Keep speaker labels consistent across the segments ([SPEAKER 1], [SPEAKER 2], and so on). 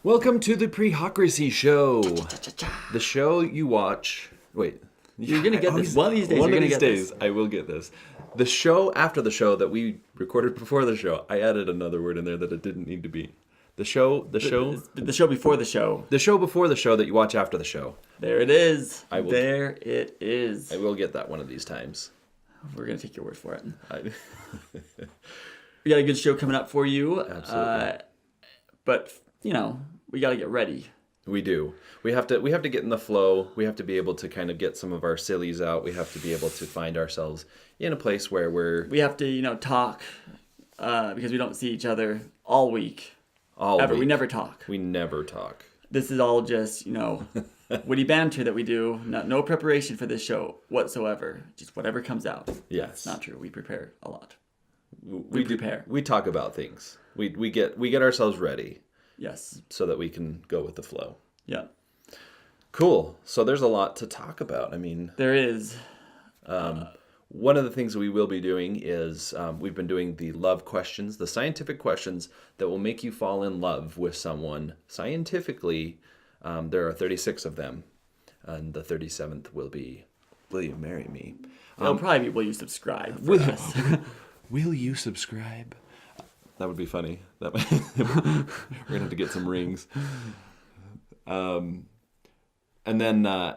[SPEAKER 1] Welcome to the Prehocracy Show. The show you watch. Wait.
[SPEAKER 2] You're going to get this. One of these days,
[SPEAKER 1] One of these days, I will get this. The show after the show that we recorded before the show, I added another word in there that it didn't need to be. The show
[SPEAKER 2] before the show.
[SPEAKER 1] The show before the show that you watch after the show.
[SPEAKER 2] There it is. There it is.
[SPEAKER 1] I will get that one of these times.
[SPEAKER 2] We're going to take your word for it. We got a good show coming up for you.
[SPEAKER 1] Absolutely.
[SPEAKER 2] But, we got to get ready.
[SPEAKER 1] We do. We have to get in the flow. We have to be able to kind of get some of our sillies out. We have to be able to find ourselves in a place where we
[SPEAKER 2] have to, talk because we don't see each other all week.
[SPEAKER 1] Week.
[SPEAKER 2] We never talk.
[SPEAKER 1] We never talk.
[SPEAKER 2] This is all just, witty banter that we do. No preparation for this show whatsoever. Just whatever comes out.
[SPEAKER 1] Yes.
[SPEAKER 2] It's not true. We prepare a lot.
[SPEAKER 1] We prepare. We talk about things. We get ourselves ready.
[SPEAKER 2] Yes.
[SPEAKER 1] So that we can go with the flow.
[SPEAKER 2] Yeah.
[SPEAKER 1] Cool. So there's a lot to talk about. I mean,
[SPEAKER 2] there is.
[SPEAKER 1] One of the things we will be doing is we've been doing the love questions, the scientific questions that will make you fall in love with someone scientifically. There are 36 of them, and the 37th will be, will you marry me?
[SPEAKER 2] It'll probably be, will you subscribe?
[SPEAKER 1] Will you subscribe? That would be funny. We're gonna have to get some rings. And then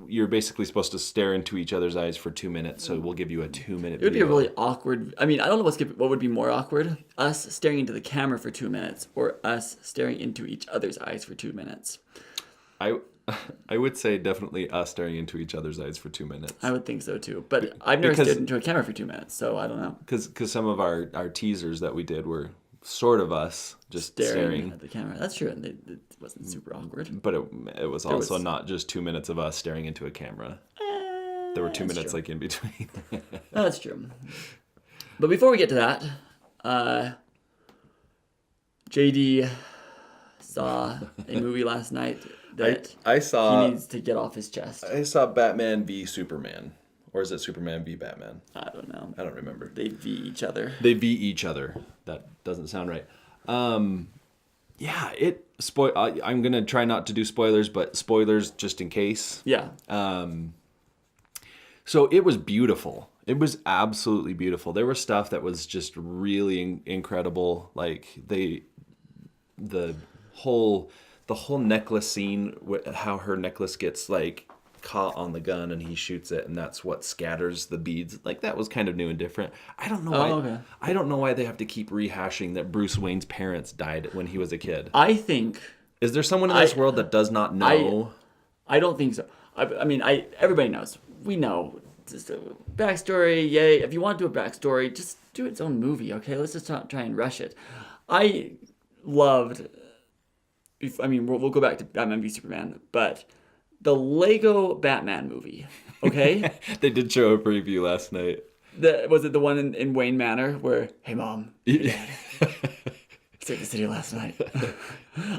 [SPEAKER 1] you're basically supposed to stare into each other's eyes for 2 minutes. So we'll give you a 2-minute.
[SPEAKER 2] It would be a really awkward. I mean, I don't know what would be more awkward: us staring into the camera for 2 minutes, or us staring into each other's eyes for 2 minutes.
[SPEAKER 1] I would say definitely us staring into each other's eyes for 2 minutes.
[SPEAKER 2] I would think so too, but I've never stared into a camera for 2 minutes, so I don't know.
[SPEAKER 1] Because some of our teasers that we did were sort of us just staring
[SPEAKER 2] at the camera. That's true, and it wasn't super awkward.
[SPEAKER 1] But it was also not just 2 minutes of us staring into a camera. There were 2 minutes like in between.
[SPEAKER 2] That's true. But before we get to that, JD saw a movie last night that
[SPEAKER 1] I saw
[SPEAKER 2] he needs to get off his chest.
[SPEAKER 1] I saw Batman v Superman. Or is it Superman v Batman?
[SPEAKER 2] I don't know.
[SPEAKER 1] I don't remember.
[SPEAKER 2] They v each other.
[SPEAKER 1] That doesn't sound right. Yeah, I'm going to try not to do spoilers, but spoilers just in case.
[SPEAKER 2] Yeah.
[SPEAKER 1] So it was beautiful. It was absolutely beautiful. There was stuff that was just really incredible. Like the whole necklace scene, how her necklace gets like caught on the gun and he shoots it, and that's what scatters the beads. Like that was kind of new and different. I don't know why.
[SPEAKER 2] Okay.
[SPEAKER 1] I don't know why they have to keep rehashing that Bruce Wayne's parents died when he was a kid.
[SPEAKER 2] I think.
[SPEAKER 1] Is there someone in this world that does not know?
[SPEAKER 2] I don't think so. I mean, everybody knows. We know. Just a backstory. Yay! If you want to do a backstory, just do its own movie. Okay, let's just not try and rush it. I loved. I mean, we'll go back to Batman v Superman, but the Lego Batman movie, okay?
[SPEAKER 1] They did show a preview last night.
[SPEAKER 2] Was it the one in Wayne Manor where, hey, Mom, hey, Dad, saved the city last night?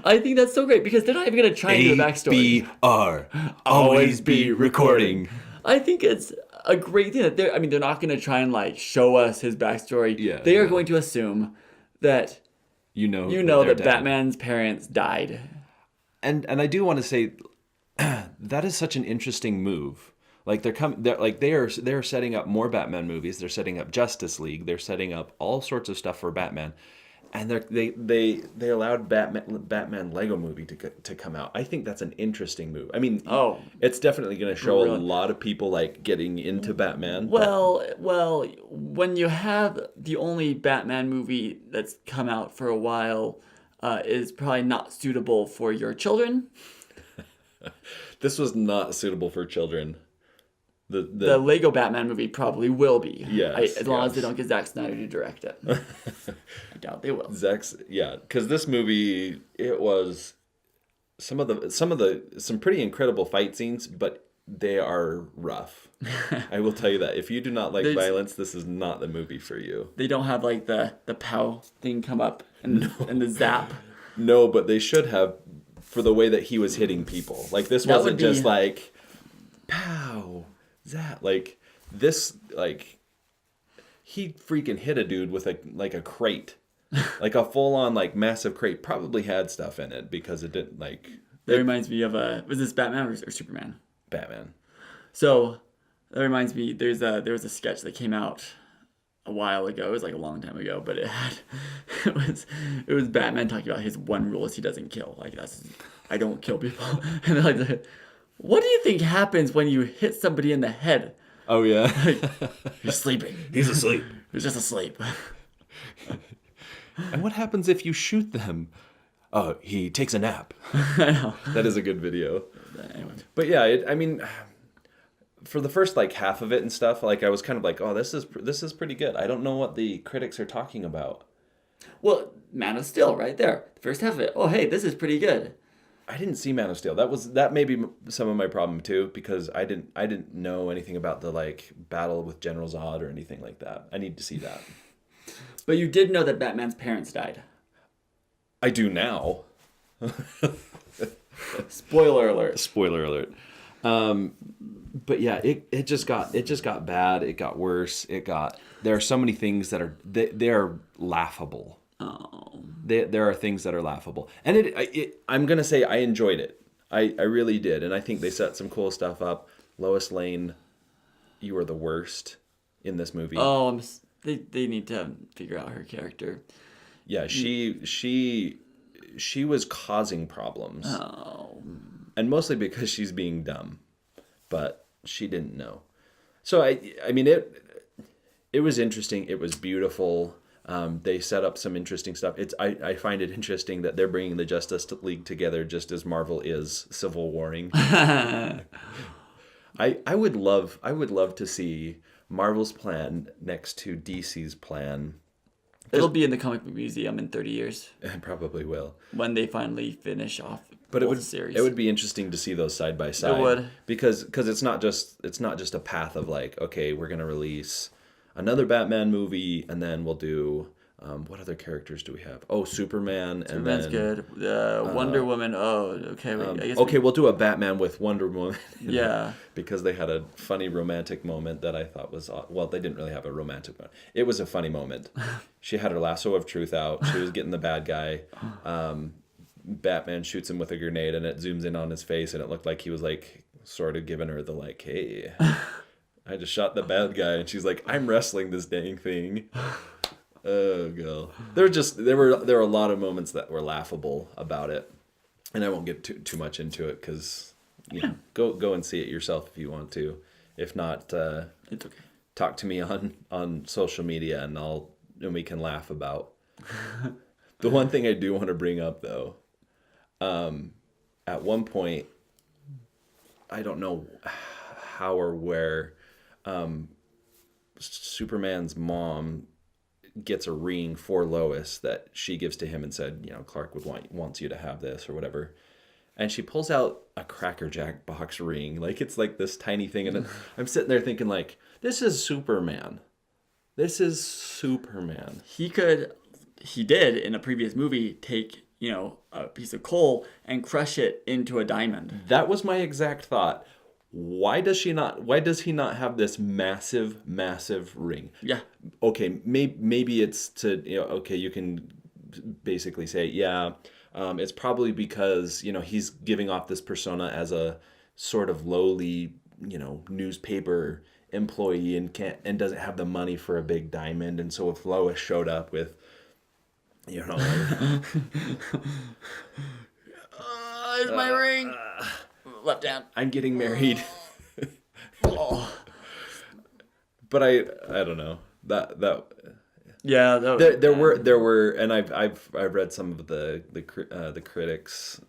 [SPEAKER 2] I think that's so great because they're not even going to try and do a backstory.
[SPEAKER 1] ABR, always be recording.
[SPEAKER 2] I think it's a great thing that they're not going to try and like show us his backstory.
[SPEAKER 1] Yeah,
[SPEAKER 2] they are going to assume that you know that Batman's parents died.
[SPEAKER 1] And I do want to say that is such an interesting move. Like they're setting up more Batman movies. They're setting up Justice League. They're setting up all sorts of stuff for Batman. And they allowed Batman Lego movie to come out. I think that's an interesting move. I mean, it's definitely going to show a lot of people like getting into Batman.
[SPEAKER 2] Well, when you have the only Batman movie that's come out for a while is probably not suitable for your children.
[SPEAKER 1] This was not suitable for children.
[SPEAKER 2] The Lego Batman movie probably will be.
[SPEAKER 1] Yes,
[SPEAKER 2] as long as they don't get Zack Snyder to direct it. I doubt they will.
[SPEAKER 1] Because this movie, it was some pretty incredible fight scenes, but they are rough. I will tell you that. If you do not like violence, this is not the movie for you.
[SPEAKER 2] They don't have like the pow thing come up and the zap.
[SPEAKER 1] No, but they should have, for the way that he was hitting people. Like this wasn't just like pow. That like this like he freaking hit a dude with a crate. Like a full-on like massive crate probably had stuff in it because it didn't like
[SPEAKER 2] That reminds me of was this Batman or Superman?
[SPEAKER 1] Batman.
[SPEAKER 2] So that reminds me, there was a sketch that came out a while ago. It was like a long time ago, but it was Batman talking about his one rule is he doesn't kill. Like I don't kill people. And they're like, what do you think happens when you hit somebody in the head?
[SPEAKER 1] Oh yeah.
[SPEAKER 2] He's sleeping.
[SPEAKER 1] He's asleep.
[SPEAKER 2] He's just asleep.
[SPEAKER 1] And what happens if you shoot them? Oh, he takes a nap.
[SPEAKER 2] I know.
[SPEAKER 1] That is a good video.
[SPEAKER 2] Anyway.
[SPEAKER 1] But yeah, I mean, for the first like half of it and stuff, like I was kind of like, oh, this is pretty good. I don't know what the critics are talking about.
[SPEAKER 2] Well, Man of Steel, right there. The first half of it. Oh, hey, this is pretty good.
[SPEAKER 1] I didn't see Man of Steel. That may be some of my problem too, because I didn't know anything about the like battle with General Zod or anything like that. I need to see that.
[SPEAKER 2] But you did know that Batman's parents died.
[SPEAKER 1] I do now.
[SPEAKER 2] Spoiler alert.
[SPEAKER 1] Spoiler alert. But yeah, it just got bad. It got worse. There are so many things that they are laughable.
[SPEAKER 2] Oh.
[SPEAKER 1] There are things that are laughable, and I'm gonna say I enjoyed it. I really did, and I think they set some cool stuff up. Lois Lane, you are the worst in this movie.
[SPEAKER 2] Oh, they need to figure out her character.
[SPEAKER 1] Yeah, she was causing problems.
[SPEAKER 2] Oh.
[SPEAKER 1] And mostly because she's being dumb, but she didn't know. So I mean it was interesting. It was beautiful. They set up some interesting stuff. I find it interesting that they're bringing the Justice League together just as Marvel is Civil Warring. I would love to see Marvel's plan next to DC's plan.
[SPEAKER 2] It'll be in the comic book museum in 30 years.
[SPEAKER 1] It probably will.
[SPEAKER 2] When they finally finish off
[SPEAKER 1] But
[SPEAKER 2] both series.
[SPEAKER 1] it would be interesting to see those side by side.
[SPEAKER 2] It would.
[SPEAKER 1] Because it's not just a path of like, okay, we're gonna release another Batman movie and then we'll do what other characters do we have? Oh, Superman.
[SPEAKER 2] Superman's
[SPEAKER 1] and then
[SPEAKER 2] good. Wonder Woman. Oh, okay. I guess
[SPEAKER 1] we'll do a Batman with Wonder Woman.
[SPEAKER 2] Yeah.
[SPEAKER 1] Because they had a funny romantic moment that I thought was well, they didn't really have a romantic moment. It was a funny moment. She had her lasso of truth out. She was getting the bad guy. Batman shoots him with a grenade and it zooms in on his face and it looked like he was like sort of giving her the like, hey, I just shot the bad guy, and she's like, I'm wrestling this dang thing. Oh girl. There were a lot of moments that were laughable about it. And I won't get too much into it because go and see it yourself if you want to. If not,
[SPEAKER 2] it's okay.
[SPEAKER 1] Talk to me on social media and we can laugh about. The one thing I do want to bring up though, at one point, I don't know how or where, Superman's mom gets a ring for Lois that she gives to him and said, Clark wants you to have this or whatever. And she pulls out a Cracker Jack box ring. Like it's like this tiny thing. And I'm sitting there thinking like, this is Superman. This is Superman.
[SPEAKER 2] He did in a previous movie take, a piece of coal and crush it into a diamond.
[SPEAKER 1] That was my exact thought. Why does he not have this massive ring?
[SPEAKER 2] Yeah.
[SPEAKER 1] Okay, maybe it's to, you can basically say, it's probably because, he's giving off this persona as a sort of lowly, newspaper employee and doesn't have the money for a big diamond. And so if Lois showed up with, here's
[SPEAKER 2] my ring. Left down.
[SPEAKER 1] I'm getting married.
[SPEAKER 2] Oh.
[SPEAKER 1] But I don't know. That
[SPEAKER 2] yeah,
[SPEAKER 1] there were and I've read some of the critics,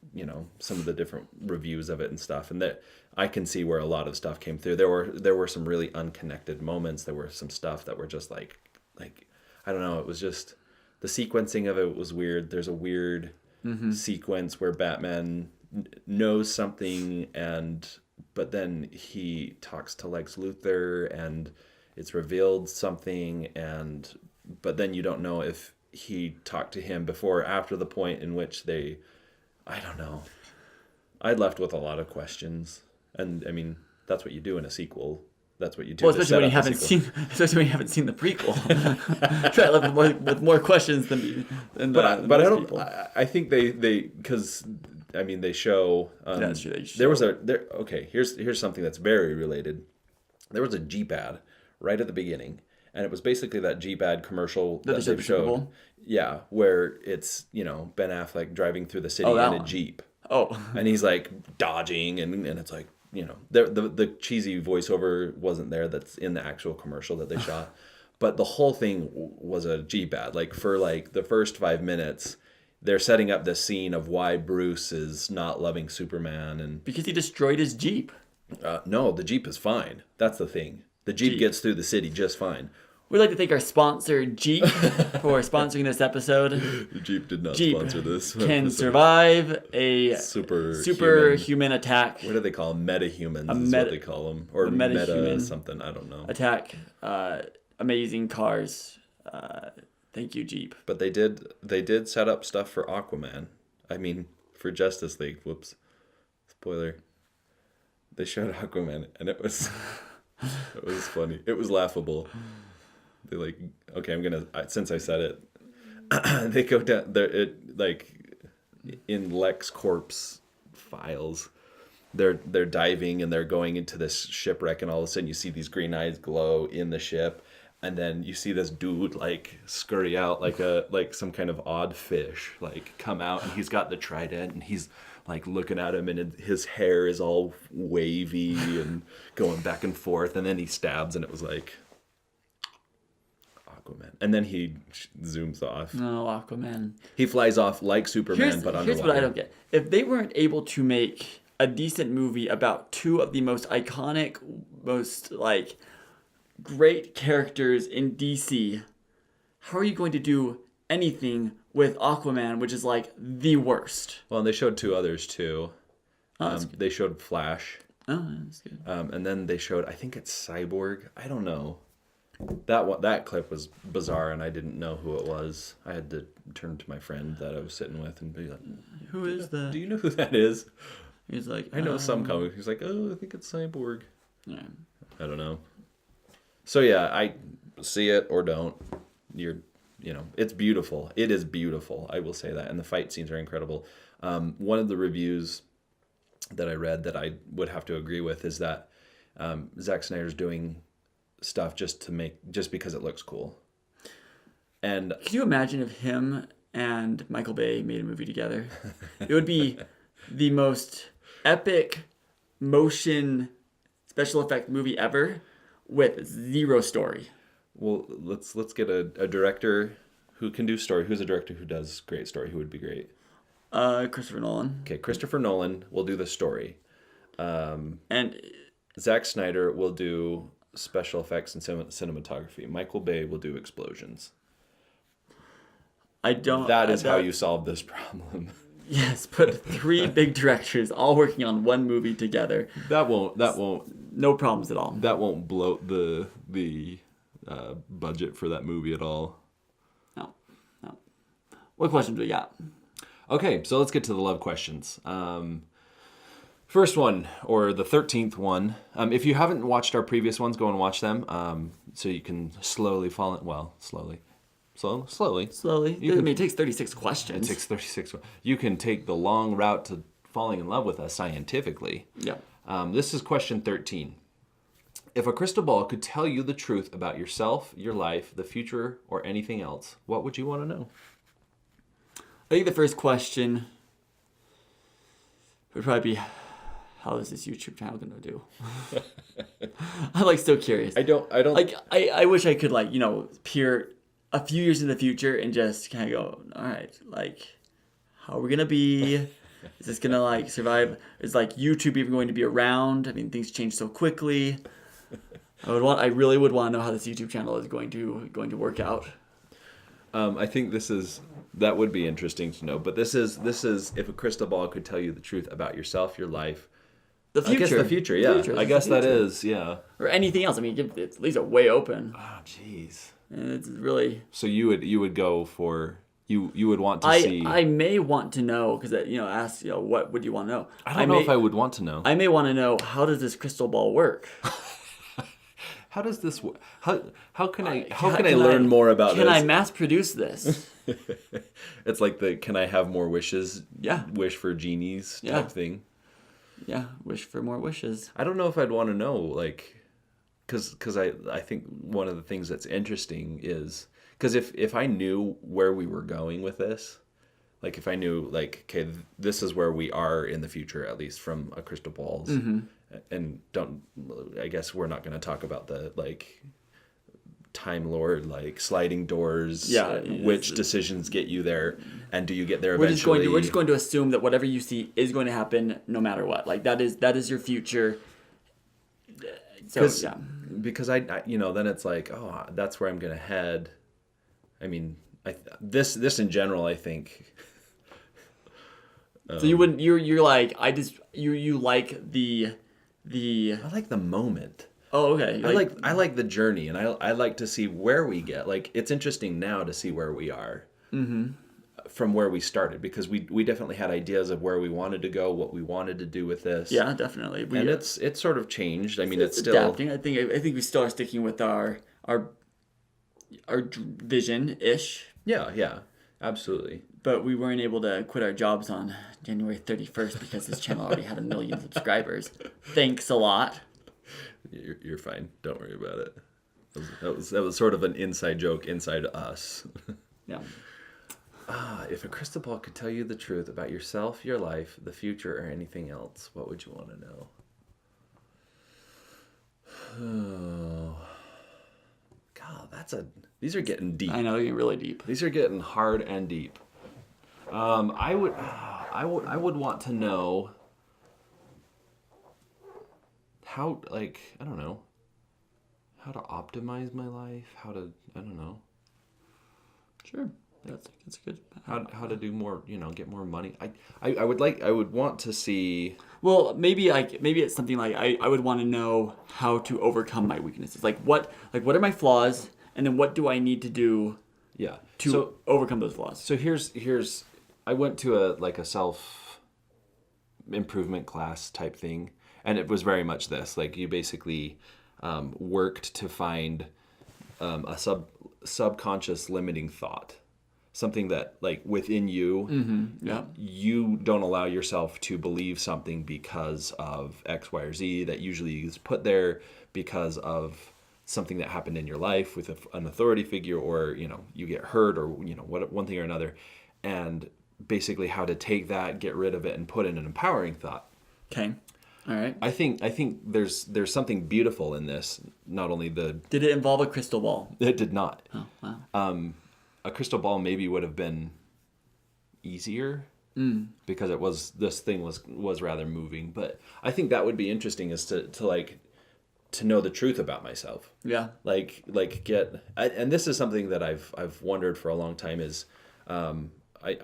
[SPEAKER 1] some of the different reviews of it and stuff, and that I can see where a lot of stuff came through. There were some really unconnected moments. There were some stuff that were just like I don't know, it was just the sequencing of it was weird. There's a weird sequence where Batman knows something but then he talks to Lex Luthor and it's revealed something but then you don't know if he talked to him before or after the point in which I don't know. I left with a lot of questions, and I mean that's what you do in a sequel. That's what you do.
[SPEAKER 2] Well,
[SPEAKER 1] to
[SPEAKER 2] especially
[SPEAKER 1] set
[SPEAKER 2] when you
[SPEAKER 1] up the
[SPEAKER 2] haven't
[SPEAKER 1] sequel.
[SPEAKER 2] especially when you haven't seen the prequel. Try to with more questions than
[SPEAKER 1] But
[SPEAKER 2] most
[SPEAKER 1] I don't.
[SPEAKER 2] people.
[SPEAKER 1] I think they because I mean they show.
[SPEAKER 2] That's true, they
[SPEAKER 1] There was
[SPEAKER 2] show.
[SPEAKER 1] okay. Here's something that's very related. There was a Jeep ad right at the beginning, and it was basically that Jeep ad commercial
[SPEAKER 2] That
[SPEAKER 1] that
[SPEAKER 2] they showed
[SPEAKER 1] they've
[SPEAKER 2] the Super
[SPEAKER 1] showed.
[SPEAKER 2] Bowl?
[SPEAKER 1] Yeah, where it's Ben Affleck driving through the city
[SPEAKER 2] Oh, that
[SPEAKER 1] in a
[SPEAKER 2] one.
[SPEAKER 1] Jeep,
[SPEAKER 2] Oh,
[SPEAKER 1] and he's like dodging, and it's like the cheesy voiceover wasn't there that's in the actual commercial that they shot, but the whole thing was a Jeep ad. Like for like the first 5 minutes, they're setting up this scene of why Bruce is not loving Superman, and
[SPEAKER 2] because he destroyed his Jeep.
[SPEAKER 1] no, the Jeep is fine. That's the thing. The Jeep gets through the city just fine.
[SPEAKER 2] We'd like to thank our sponsor, Jeep, for sponsoring this episode.
[SPEAKER 1] The Jeep did not
[SPEAKER 2] Jeep
[SPEAKER 1] sponsor this.
[SPEAKER 2] can
[SPEAKER 1] episode.
[SPEAKER 2] survive a
[SPEAKER 1] Superhuman
[SPEAKER 2] attack.
[SPEAKER 1] What do they call them? Metahumans is what they call them. Or
[SPEAKER 2] a
[SPEAKER 1] meta
[SPEAKER 2] metahuman
[SPEAKER 1] something. I don't know.
[SPEAKER 2] Attack. Amazing cars. Thank you, Jeep.
[SPEAKER 1] But they did set up stuff for Aquaman. I mean, for Justice League. Whoops. Spoiler. They showed Aquaman, and it was funny. It was laughable. They okay, I'm gonna since I said it, they go down there. It in LexCorp's files. They're diving and they're going into this shipwreck, and all of a sudden you see these green eyes glow in the ship, and then you see this dude scurry out like some kind of odd fish come out, and he's got the trident, and he's looking at him, and his hair is all wavy and going back and forth, and then he stabs, and it was like Aquaman, and then he zooms off.
[SPEAKER 2] No, Aquaman.
[SPEAKER 1] He flies off like Superman, but underwater.
[SPEAKER 2] Here's what I don't get. If they weren't able to make a decent movie about two of the most iconic, most great characters in DC, how are you going to do anything with Aquaman, which is the worst?
[SPEAKER 1] Well, and they showed two others too.
[SPEAKER 2] Oh,
[SPEAKER 1] They showed Flash,
[SPEAKER 2] oh, that's good.
[SPEAKER 1] and then they showed, I think it's Cyborg. I don't know. That clip was bizarre, and I didn't know who it was. I had to turn to my friend that I was sitting with and be like,
[SPEAKER 2] Who is that?
[SPEAKER 1] "Do you know who that is?"
[SPEAKER 2] He's like,
[SPEAKER 1] I know some comic. He's like, "Oh, I think it's Cyborg."
[SPEAKER 2] Yeah.
[SPEAKER 1] I don't know. So yeah, I see it or don't. It's beautiful. It is beautiful. I will say that, and the fight scenes are incredible. One of the reviews that I read that I would have to agree with is that Zack Snyder's doing stuff just because it looks cool. And
[SPEAKER 2] Can you imagine if him and Michael Bay made a movie together? It would be the most epic motion special effect movie ever with zero story.
[SPEAKER 1] well, let's get a director who can do story. Who's a director who does great story? Who would be great?
[SPEAKER 2] Christopher Nolan.
[SPEAKER 1] Okay, Christopher Nolan will do the story.
[SPEAKER 2] And
[SPEAKER 1] Zack Snyder will do special effects and cinematography. Michael Bay will do explosions.
[SPEAKER 2] I don't...
[SPEAKER 1] That is how you solve this problem.
[SPEAKER 2] Yes, but three big directors all working on one movie together.
[SPEAKER 1] That won't
[SPEAKER 2] No problems at all.
[SPEAKER 1] bloat the budget for that movie at all.
[SPEAKER 2] No. What questions do we got?
[SPEAKER 1] Okay, so let's get to the love questions. First one, or the 13th one. If you haven't watched our previous ones, go and watch them. So you can slowly fall in. Well, slowly. Slowly.
[SPEAKER 2] It takes 36 questions.
[SPEAKER 1] It takes 36. You can take the long route to falling in love with us scientifically.
[SPEAKER 2] Yeah.
[SPEAKER 1] This is question 13. If a crystal ball could tell you the truth about yourself, your life, the future, or anything else, what would you want to know?
[SPEAKER 2] I think the first question would probably be, how is this YouTube channel going to do? I'm still curious.
[SPEAKER 1] I don't
[SPEAKER 2] I wish I could peer a few years in the future and just kind of go, all right, how are we going to be? Is this going to survive? Is YouTube even going to be around? I mean, things change so quickly. I really would want to know how this YouTube channel is going to work out.
[SPEAKER 1] I think that would be interesting to know. But this is if a crystal ball could tell you the truth about yourself, your life.
[SPEAKER 2] The future.
[SPEAKER 1] I guess the future, yeah. I guess that is, yeah.
[SPEAKER 2] Or anything else. I mean, it leaves it way open.
[SPEAKER 1] Oh, jeez.
[SPEAKER 2] And it's really...
[SPEAKER 1] So you would go for... You would want to see...
[SPEAKER 2] I may want to know, because, ask, what would you want to know?
[SPEAKER 1] I don't know if I would want to know.
[SPEAKER 2] I may want to know, how does this crystal ball work?
[SPEAKER 1] How does this work? How can I
[SPEAKER 2] Can
[SPEAKER 1] learn more about
[SPEAKER 2] Can I
[SPEAKER 1] this?
[SPEAKER 2] mass produce this?
[SPEAKER 1] It's like the can I have more wishes?
[SPEAKER 2] Yeah.
[SPEAKER 1] Wish for genies type
[SPEAKER 2] Yeah.
[SPEAKER 1] thing.
[SPEAKER 2] Yeah, wish for more wishes.
[SPEAKER 1] I don't know if I'd want to know, like, because I think one of the things that's interesting is because if I knew where we were going with this, like if I knew like okay, this is where we are in the future, at least from a crystal ball's, and I guess we're not going to talk about the like Time Lord like sliding doors,
[SPEAKER 2] Yeah,
[SPEAKER 1] which decisions get you there, and do you get there
[SPEAKER 2] We're
[SPEAKER 1] eventually?
[SPEAKER 2] just going to assume that whatever you see is going to happen no matter what. Like that is your future. So yeah.
[SPEAKER 1] Because I then it's like, oh, that's where I'm gonna head. I mean, this in general, I think.
[SPEAKER 2] So you wouldn't. You're like you like the.
[SPEAKER 1] I like the moment.
[SPEAKER 2] Oh, okay.
[SPEAKER 1] I like the journey, and I like to see where we get. Like it's interesting now to see where we are. From where we started, because we definitely had ideas of where we wanted to go, what we wanted to do with this.
[SPEAKER 2] Yeah, definitely.
[SPEAKER 1] And it's sort of changed. I mean, it's still
[SPEAKER 2] adapting. I think we still are sticking with our vision ish.
[SPEAKER 1] Yeah, absolutely.
[SPEAKER 2] But we weren't able to quit our jobs on January 31st because this channel already had 1 million subscribers. Thanks a lot.
[SPEAKER 1] You're fine. Don't worry about it. That was sort of an inside joke inside us.
[SPEAKER 2] Yeah.
[SPEAKER 1] If a crystal ball could tell you the truth about yourself, your life, the future, or anything else, what would you want to know? Oh, God, these are getting deep.
[SPEAKER 2] I know, they're getting really deep.
[SPEAKER 1] These are getting hard and deep. I would want to know how, like, I don't know, how to optimize my life, I don't know.
[SPEAKER 2] Sure. That's good.
[SPEAKER 1] How to do more, get more money. I would want to see.
[SPEAKER 2] Well, maybe it's something like I would want to know how to overcome my weaknesses. Like what are my flaws, and then what do I need to do to overcome those flaws.
[SPEAKER 1] So here's I went to a self improvement class type thing, and it was very much this. Like you basically worked to find a subconscious limiting thought. Something that like within you, you don't allow yourself to believe something because of X, Y, or Z that usually is put there because of something that happened in your life with an authority figure, or you get hurt, or one thing or another, and basically how to take that, get rid of it, and put in an empowering thought.
[SPEAKER 2] Okay, all right.
[SPEAKER 1] I think there's something beautiful in this. Not only
[SPEAKER 2] Did it involve a crystal ball?
[SPEAKER 1] It did not.
[SPEAKER 2] Oh wow.
[SPEAKER 1] A crystal ball maybe would have been easier because this thing was rather moving. But I think that would be interesting, is to know the truth about myself.
[SPEAKER 2] Yeah.
[SPEAKER 1] And this is something that I've wondered for a long time. Is I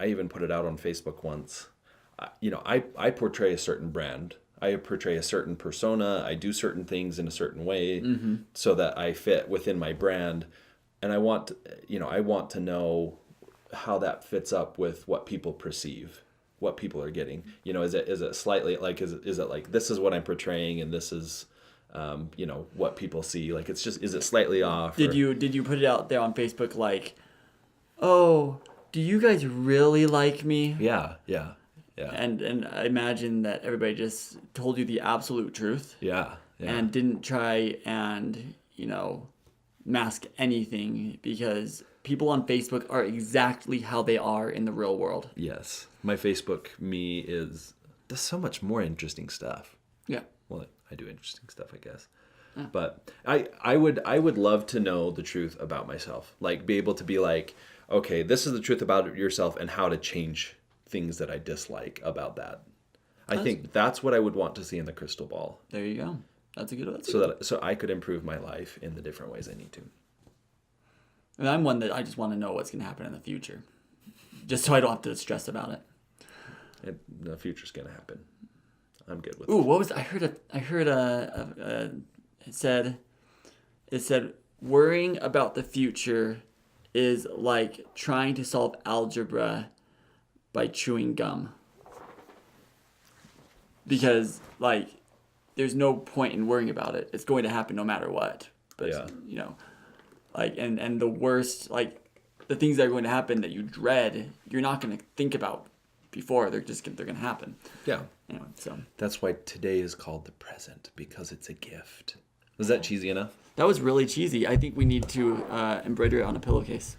[SPEAKER 1] even put it out on Facebook once. I portray a certain brand. I portray a certain persona. I do certain things in a certain way so that I fit within my brand. And I want to know how that fits up with what people perceive, what people are getting. Is it slightly like, is it like, this is what I'm portraying and this is, what people see? Like, it's just, is it slightly off?
[SPEAKER 2] Did you put it out there on Facebook like, oh, do you guys really like me?
[SPEAKER 1] Yeah.
[SPEAKER 2] And I imagine that everybody just told you the absolute truth.
[SPEAKER 1] Yeah.
[SPEAKER 2] And didn't try and, mask anything, because people on Facebook are exactly how they are in the real world.
[SPEAKER 1] Yes. My Facebook me does so much more interesting stuff.
[SPEAKER 2] Yeah.
[SPEAKER 1] Well, I do interesting stuff, I guess. Yeah. But I would love to know the truth about myself. Like, be able to be like, okay, this is the truth about yourself and how to change things that I dislike about that. I think that's what I would want to see in the crystal ball.
[SPEAKER 2] There you go. That's a good one.
[SPEAKER 1] So I could improve my life in the different ways I need to.
[SPEAKER 2] And I'm one that I just want to know what's going to happen in the future, just so I don't have to stress about it.
[SPEAKER 1] The future's going to happen. I'm good with
[SPEAKER 2] it. Ooh, what was I heard it said worrying about the future is like trying to solve algebra by chewing gum. Because there's no point in worrying about it. It's going to happen no matter what. But
[SPEAKER 1] Yeah.
[SPEAKER 2] you know, like and the worst, like the things that are going to happen that you dread, you're not going to think about before. They're going to happen.
[SPEAKER 1] Yeah.
[SPEAKER 2] You know, so
[SPEAKER 1] That's why today is called the present, because it's a gift. Was that cheesy enough?
[SPEAKER 2] that was really cheesy. I think we need to embroider it on a pillowcase.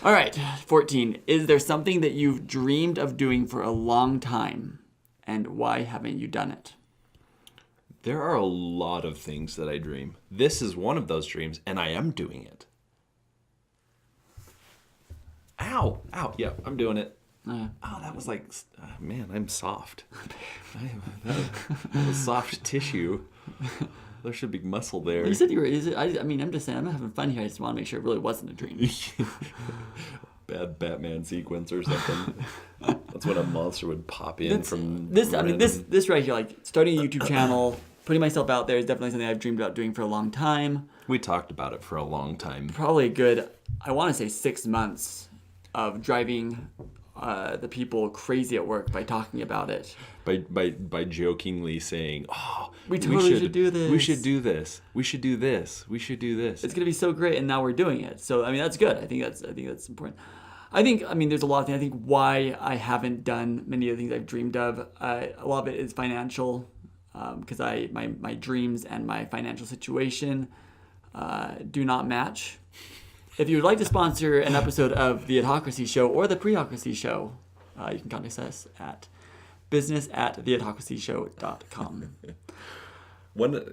[SPEAKER 2] All right, 14. Is there something that you've dreamed of doing for a long time, and why haven't you done it?
[SPEAKER 1] There are a lot of things that I dream. This is one of those dreams, and I am doing it. Ow! Ow! Yeah, I'm doing it. Oh, that was like, man, I'm soft. That was soft tissue. There should be muscle there.
[SPEAKER 2] You said you were. I mean, I'm just saying, I'm not having fun here. I just want to make sure it really wasn't a dream.
[SPEAKER 1] Bad Batman sequence or something. That's when a monster would pop in from
[SPEAKER 2] this. I
[SPEAKER 1] random...
[SPEAKER 2] mean, this right here, like starting a YouTube channel, putting myself out there is definitely something I've dreamed about doing for a long time.
[SPEAKER 1] We talked about it for a long time.
[SPEAKER 2] Probably a good, I want to say 6 months of driving the people crazy at work by talking about it.
[SPEAKER 1] By jokingly saying, "Oh,
[SPEAKER 2] we totally should do this.
[SPEAKER 1] We should do this. We should do this. We should do this."
[SPEAKER 2] It's gonna be so great, and now we're doing it. So I mean, that's good. I think that's important. I mean, there's a lot of things. I think why I haven't done many of the things I've dreamed of. A lot of it is financial, because my dreams and my financial situation do not match. If you would like to sponsor an episode of the Adhocracy Show or the Prehocracy Show, you can contact us at business@theadhocracyshow.com.
[SPEAKER 1] One of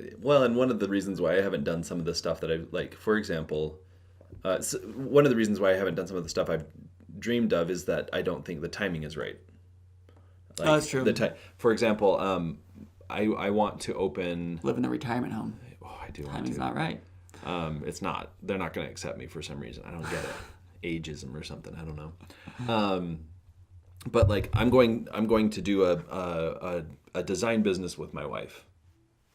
[SPEAKER 1] the reasons why I haven't done some of the stuff that I've, like, for example, one of the reasons why I haven't done some of the stuff I've dreamed of is that I don't think the timing is right. Like,
[SPEAKER 2] that's true.
[SPEAKER 1] For example, I want to open...
[SPEAKER 2] Live in a retirement home.
[SPEAKER 1] Oh, I do want to.
[SPEAKER 2] Timing's not right.
[SPEAKER 1] It's not. They're not going to accept me for some reason. I don't get it. Ageism or something. I don't know. But like, I'm going to do a design business with my wife.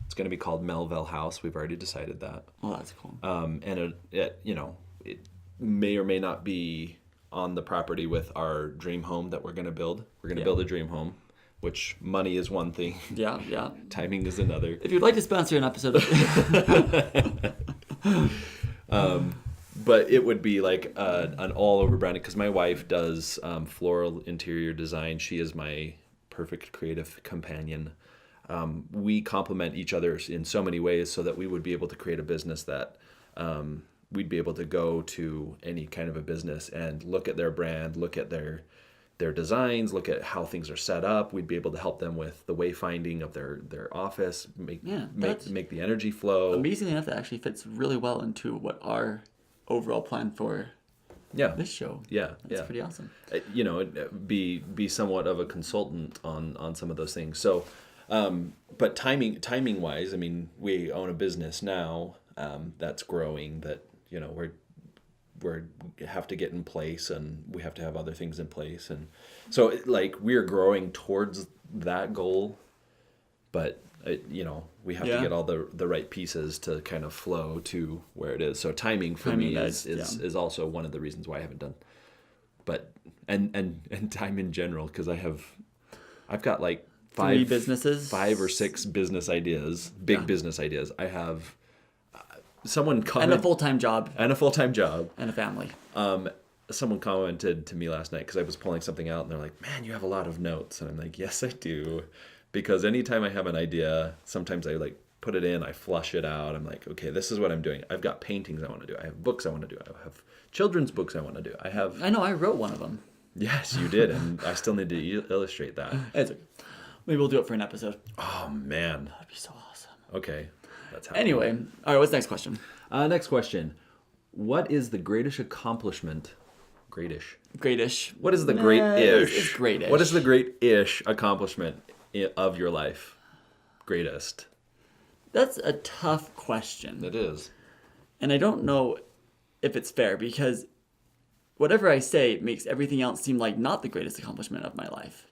[SPEAKER 1] It's going to be called Melville House. We've already decided that.
[SPEAKER 2] Oh, that's cool.
[SPEAKER 1] And it may or may not be on the property with our dream home that we're going to build. We're going to build a dream home, which money is one thing.
[SPEAKER 2] Yeah.
[SPEAKER 1] Timing is another.
[SPEAKER 2] If you'd like to sponsor an episode of
[SPEAKER 1] but it would be like an all-over branding, because my wife does floral interior design. She is my perfect creative companion. We complement each other in so many ways, so that we would be able to create a business that we'd be able to go to any kind of a business and look at their brand, look at their designs, look at how things are set up. We'd be able to help them with the wayfinding of their office, make the energy flow.
[SPEAKER 2] Amazingly enough, that actually fits really well into what our overall plan for this show. That's pretty awesome.
[SPEAKER 1] Be somewhat of a consultant on some of those things. So, but timing wise, I mean, we own a business now that's growing, that we have to get in place, and we have to have other things in place, and so we're growing towards that goal, but we have to get all the right pieces to kind of flow to where it is. So timing for me is also one of the reasons why I haven't done, but and time in general, because I've got like
[SPEAKER 2] 5
[SPEAKER 1] or 6 business ideas, business ideas. I have someone
[SPEAKER 2] and a full-time job
[SPEAKER 1] and
[SPEAKER 2] a family.
[SPEAKER 1] Someone commented to me last night, because I was pulling something out, and they're like, "Man, you have a lot of notes." And I'm like, "Yes, I do." Because anytime I have an idea, sometimes I put it in, I flush it out. I'm like, okay, this is what I'm doing. I've got paintings I want to do. I have books I want to do. I have children's books I want to do.
[SPEAKER 2] I know, I wrote one of them.
[SPEAKER 1] Yes, you did, and I still need to illustrate that.
[SPEAKER 2] Maybe we'll do it for an episode.
[SPEAKER 1] Oh, man.
[SPEAKER 2] That'd be so awesome.
[SPEAKER 1] Okay, that's happening.
[SPEAKER 2] Anyway, all right, what's the next question?
[SPEAKER 1] Next question. What is the greatest accomplishment?
[SPEAKER 2] Greatish.
[SPEAKER 1] What is the great-ish?
[SPEAKER 2] It's great-ish.
[SPEAKER 1] What is the great-ish accomplishment of your life? Greatest.
[SPEAKER 2] That's a tough question.
[SPEAKER 1] It is.
[SPEAKER 2] And I don't know if it's fair, because whatever I say makes everything else seem like not the greatest accomplishment of my life.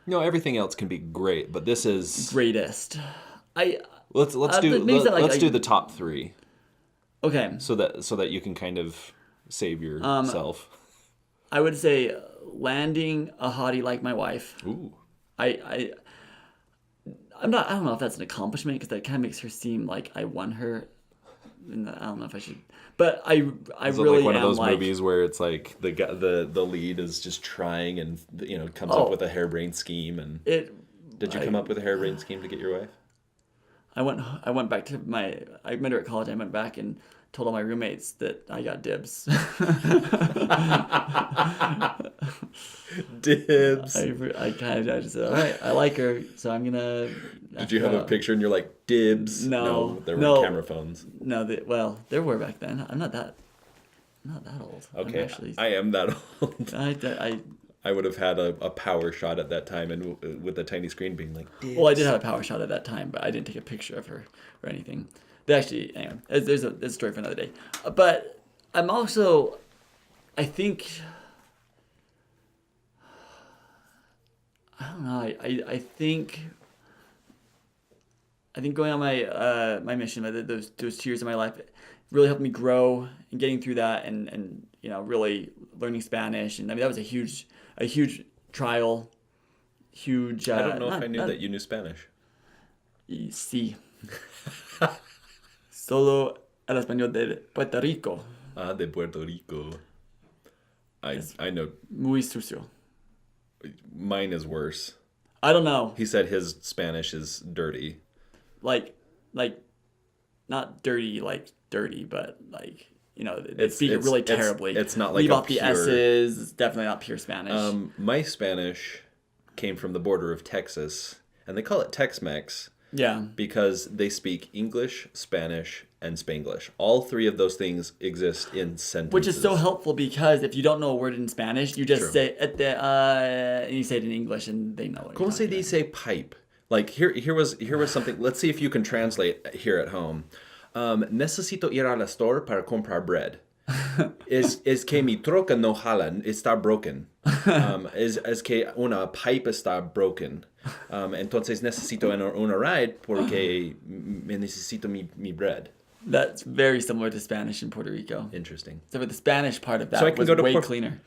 [SPEAKER 1] No, everything else can be great, but this is
[SPEAKER 2] greatest.
[SPEAKER 1] Let's do the top 3.
[SPEAKER 2] Okay.
[SPEAKER 1] So that you can kind of save yourself.
[SPEAKER 2] I would say landing a hottie like my wife.
[SPEAKER 1] Ooh.
[SPEAKER 2] I don't know if that's an accomplishment, because that kind of makes her seem like I won her I don't know if I should, but I
[SPEAKER 1] Is it
[SPEAKER 2] really
[SPEAKER 1] like one of
[SPEAKER 2] am
[SPEAKER 1] those
[SPEAKER 2] like,
[SPEAKER 1] movies where it's like the lead is just trying and comes up with a harebrained scheme and did you come up with a harebrained scheme to get your wife?
[SPEAKER 2] I went back to I met her at college. I went back and told all my roommates that I got dibs.
[SPEAKER 1] Dibs.
[SPEAKER 2] I just said, all right, I like her, so I'm gonna.
[SPEAKER 1] Did you have a picture and you're like, dibs?
[SPEAKER 2] No,
[SPEAKER 1] there were camera phones.
[SPEAKER 2] No, there were back then. I'm not that old.
[SPEAKER 1] Okay, I am that old.
[SPEAKER 2] I
[SPEAKER 1] I would have had a power shot at that time, and with a tiny screen being like, dibs.
[SPEAKER 2] Well, I did have a power shot at that time, but I didn't take a picture of her or anything. Anyway, there's a story for another day. But I'm also, I think, I don't know. I think going on my my mission, those 2 years of my life, really helped me grow and getting through that, and really learning Spanish. And I mean, that was a huge trial. Huge.
[SPEAKER 1] I don't know if I knew that you knew Spanish.
[SPEAKER 2] Sí. Solo el español de Puerto Rico.
[SPEAKER 1] Ah, de Puerto Rico. I know.
[SPEAKER 2] Muy sucio.
[SPEAKER 1] Mine is worse.
[SPEAKER 2] I don't know.
[SPEAKER 1] He said his Spanish is dirty.
[SPEAKER 2] Like, not dirty, but like, they speak it really terribly.
[SPEAKER 1] It's not like
[SPEAKER 2] leave off
[SPEAKER 1] pure...
[SPEAKER 2] the S's. It's definitely not pure Spanish.
[SPEAKER 1] My Spanish came from the border of Texas, and they call it Tex-Mex.
[SPEAKER 2] Yeah.
[SPEAKER 1] Because they speak English, Spanish, and Spanglish. All three of those things exist in sentences.
[SPEAKER 2] Which is so helpful because if you don't know a word in Spanish, you just say and you say it in English and they know it.
[SPEAKER 1] ¿Cómo se dice pipe? Like here was something. Let's see if you can translate here at home. Necesito ir a la store para comprar bread. Es que mi troca no jala, está broken. Es que una pipe está broken. Entonces necesito una ride porque me necesito mi bread.
[SPEAKER 2] That's very similar to Spanish in Puerto Rico.
[SPEAKER 1] Interesting.
[SPEAKER 2] So the Spanish part of that was way cleaner.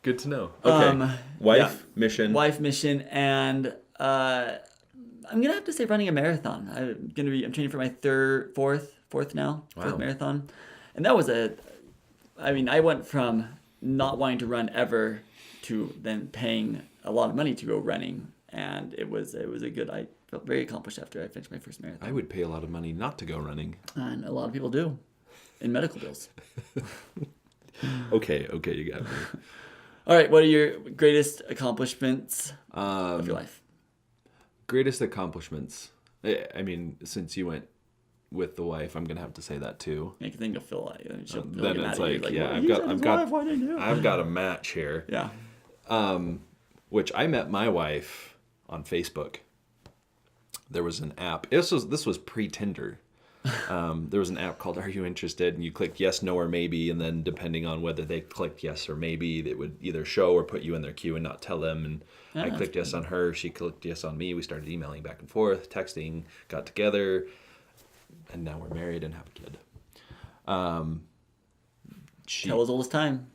[SPEAKER 1] Good to know. Okay. Mission.
[SPEAKER 2] Wife, mission, and I'm gonna have to say running a marathon. I'm training for my fourth marathon, and that was I went from not wanting to run ever to then paying a lot of money to go running, and it was I felt very accomplished after I finished my first marathon.
[SPEAKER 1] I would pay a lot of money not to go running,
[SPEAKER 2] and a lot of people do, in medical bills.
[SPEAKER 1] Okay, you got me.
[SPEAKER 2] All right, what are your greatest accomplishments of your life?
[SPEAKER 1] Greatest accomplishments. I mean, since you went with the wife, I'm gonna have to say that too.
[SPEAKER 2] I think you'll feel like
[SPEAKER 1] then it's like yeah,
[SPEAKER 2] well,
[SPEAKER 1] I've got a match here.
[SPEAKER 2] Yeah.
[SPEAKER 1] Which I met my wife on Facebook. There was an app. This was pre-Tinder. There was an app called Are You Interested? And you clicked yes, no, or maybe, and then depending on whether they clicked yes or maybe, they would either show or put you in their queue and not tell them. And I clicked yes on her. She clicked yes on me. We started emailing back and forth, texting, got together, and now we're married and have a kid.
[SPEAKER 2] Tell as old as time.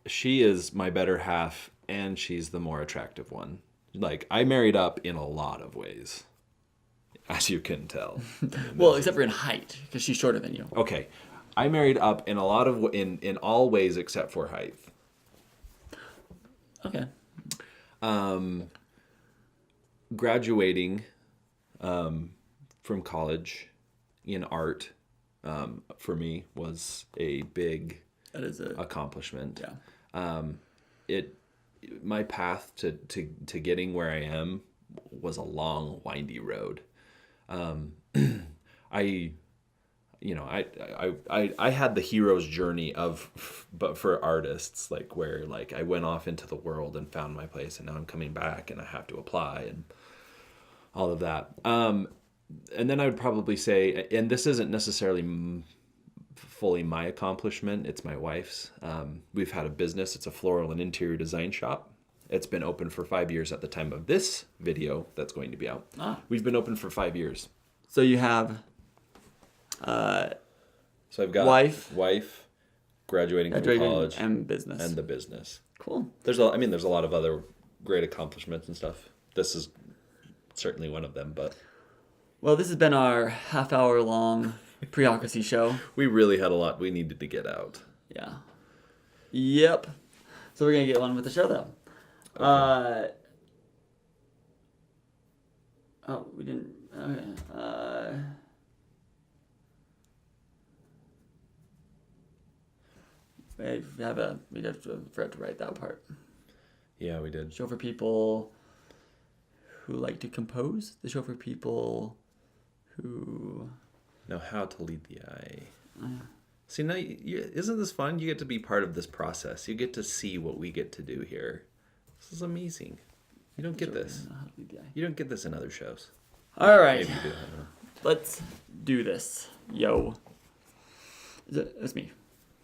[SPEAKER 1] She is my better half, and she's the more attractive one. Like, I married up in a lot of ways, as you can tell.
[SPEAKER 2] Well, except for in height, because she's shorter than you.
[SPEAKER 1] Okay, I married up in a lot of in all ways except for height.
[SPEAKER 2] Okay.
[SPEAKER 1] Graduating from college in art for me was a big accomplishment.
[SPEAKER 2] Yeah.
[SPEAKER 1] My path to getting where I am was a long, windy road. I had the hero's journey but for artists, like where like I went off into the world and found my place, and now I'm coming back and I have to apply and all of that. And then I would probably say, and this isn't necessarily fully my accomplishment, it's my wife's. We've had a business. It's a floral and interior design shop. It's been open for 5 years at the time of this video that's going to be out. We've been open for 5 years.
[SPEAKER 2] So you have
[SPEAKER 1] so I've got wife, graduating from college,
[SPEAKER 2] and business.
[SPEAKER 1] And the business.
[SPEAKER 2] Cool.
[SPEAKER 1] There's a lot of other great accomplishments and stuff. This is certainly one of them, but
[SPEAKER 2] Well, this has been our half-hour-long Prehocracy Show.
[SPEAKER 1] We really had a lot we needed to get out.
[SPEAKER 2] Yeah. Yep. So we're going to get on with the show, though.
[SPEAKER 1] Okay.
[SPEAKER 2] Oh, we didn't... Okay. We have to forget to write that part.
[SPEAKER 1] Yeah, we did.
[SPEAKER 2] Show for people who like to compose. The show for people who
[SPEAKER 1] know how to lead the eye. See, now, isn't this fun? You get to be part of this process. You get to see what we get to do here. This is amazing. You don't get this. You don't get this in other shows.
[SPEAKER 2] All right.
[SPEAKER 1] Maybe you do. I don't know.
[SPEAKER 2] Let's do this. Yo. That's me.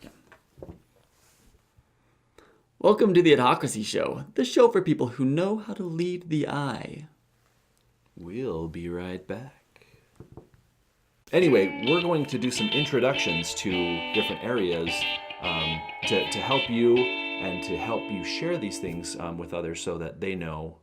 [SPEAKER 2] Yeah. Welcome to the Adhocracy Show, the show for people who know how to lead the eye.
[SPEAKER 1] We'll be right back. Anyway, we're going to do some introductions to different areas to help you and to help you share these things with others so that they know